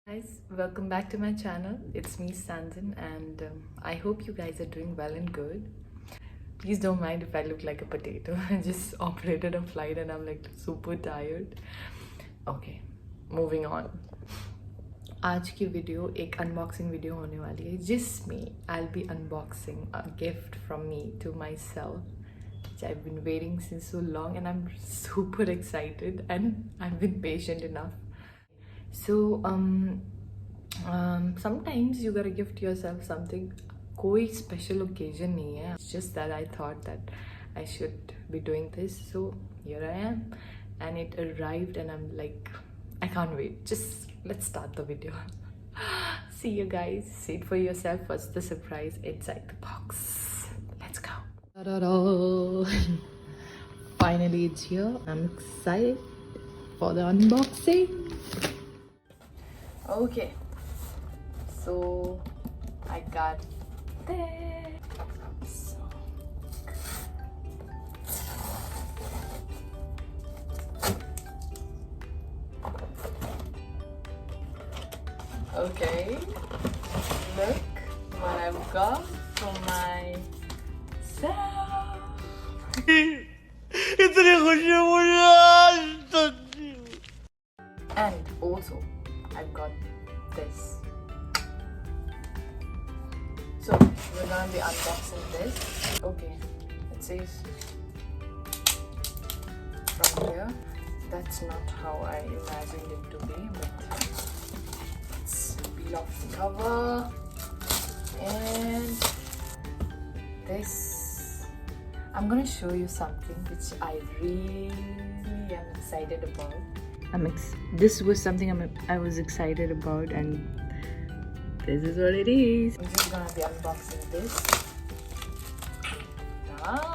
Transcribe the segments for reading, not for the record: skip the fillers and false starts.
Guys, welcome back to my channel. It's me, Sanjan, and I hope you guys are doing well and good. Please don't mind if I look like a potato. I just operated a flight and I'm like super tired. Okay, moving on. आज की video एक unboxing video होने वाली है जिसमें I'll be unboxing a gift from me to myself which I've been waiting since so long and I'm super excited and I've been patient enough. So sometimes you gotta gift yourself something. कोई special occasion नहीं है. It's just that I thought that I should be doing this. So here I am, and it arrived, and I'm like, I can't wait. Just let's start the video. See you guys. See it for yourself. What's the surprise inside the box? Let's go. Ta-da-da. Finally, it's here. I'm excited for the unboxing. Okay, so I got this. Okay, look what I've got for myself. And also I've got this. So we're gonna be unboxing this. Okay, it says from here. That's not how I imagined it to be, but let's peel off the cover. And this, I'm gonna show you something which I really am excited about. This was something I was excited about, and this is what it is. I'm just gonna be unboxing this. Ta-da!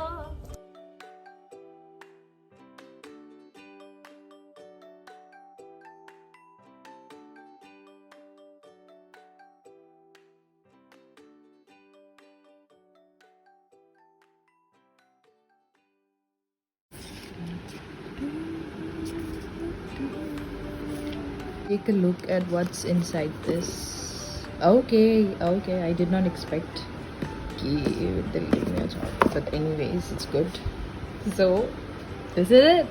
Take a look at what's inside this. Okay, I did not expect they'll give me a chocolate, but anyways, it's good. So this is it.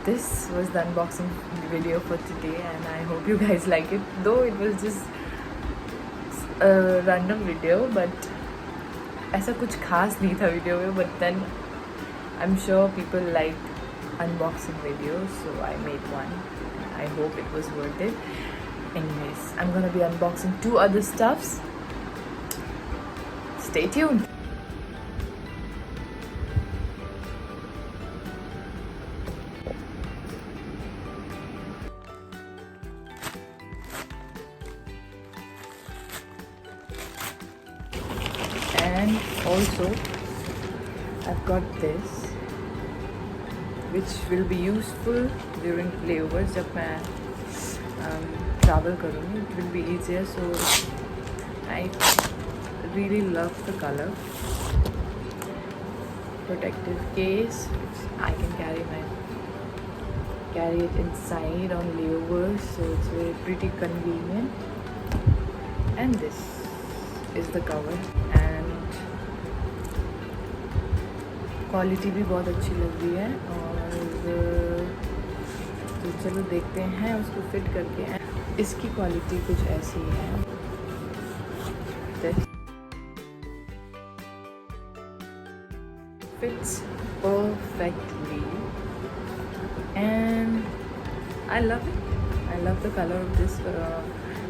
This was the unboxing video for today, and I hope you guys like it, though it was just a random video, but ऐसा कुछ खास नहीं था video में, but then I'm sure people like unboxing videos, so I made one. I hope it was worth it. Anyways, I'm gonna be unboxing 2 other stuffs. Stay tuned. And also I've got this, which will be useful during layovers. जब मैं travel करूँगी, it will be easier. So I really love the color. Protective case, which I can carry it inside on layovers, so it's very pretty convenient. And this is the cover, and quality भी बहुत अच्छी लग रही है. और तो चलो देखते हैं उसको फिट करके. इसकी क्वालिटी कुछ ऐसी है. This fits perfectly, and I love it. I love the color of this.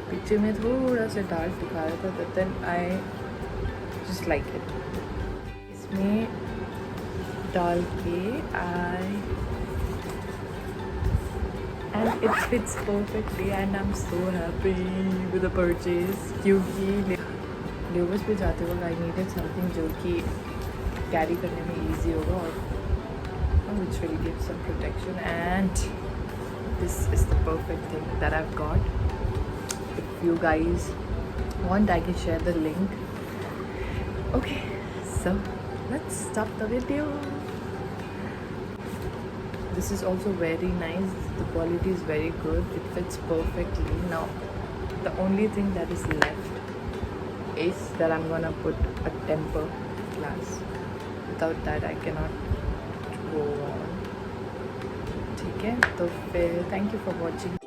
Picture में थोड़ा सा डार्क दिखा रहा था, but then I just like it. इसमें डाल के and it fits perfectly, and I'm so happy with the purchase. क्योंकि layovers पे जाते वक्त I needed something जो कि कैरी करने में easy होगा और which will give some protection, and this is the perfect thing that I've got. If you guys want, I can share the link. Okay, so let's stop the video. This is also very nice. The quality is very good. It fits perfectly. Now the only thing that is left is that I'm gonna put a temper glass. Without that I cannot go on. ठीक है, तो फिर thank you for watching.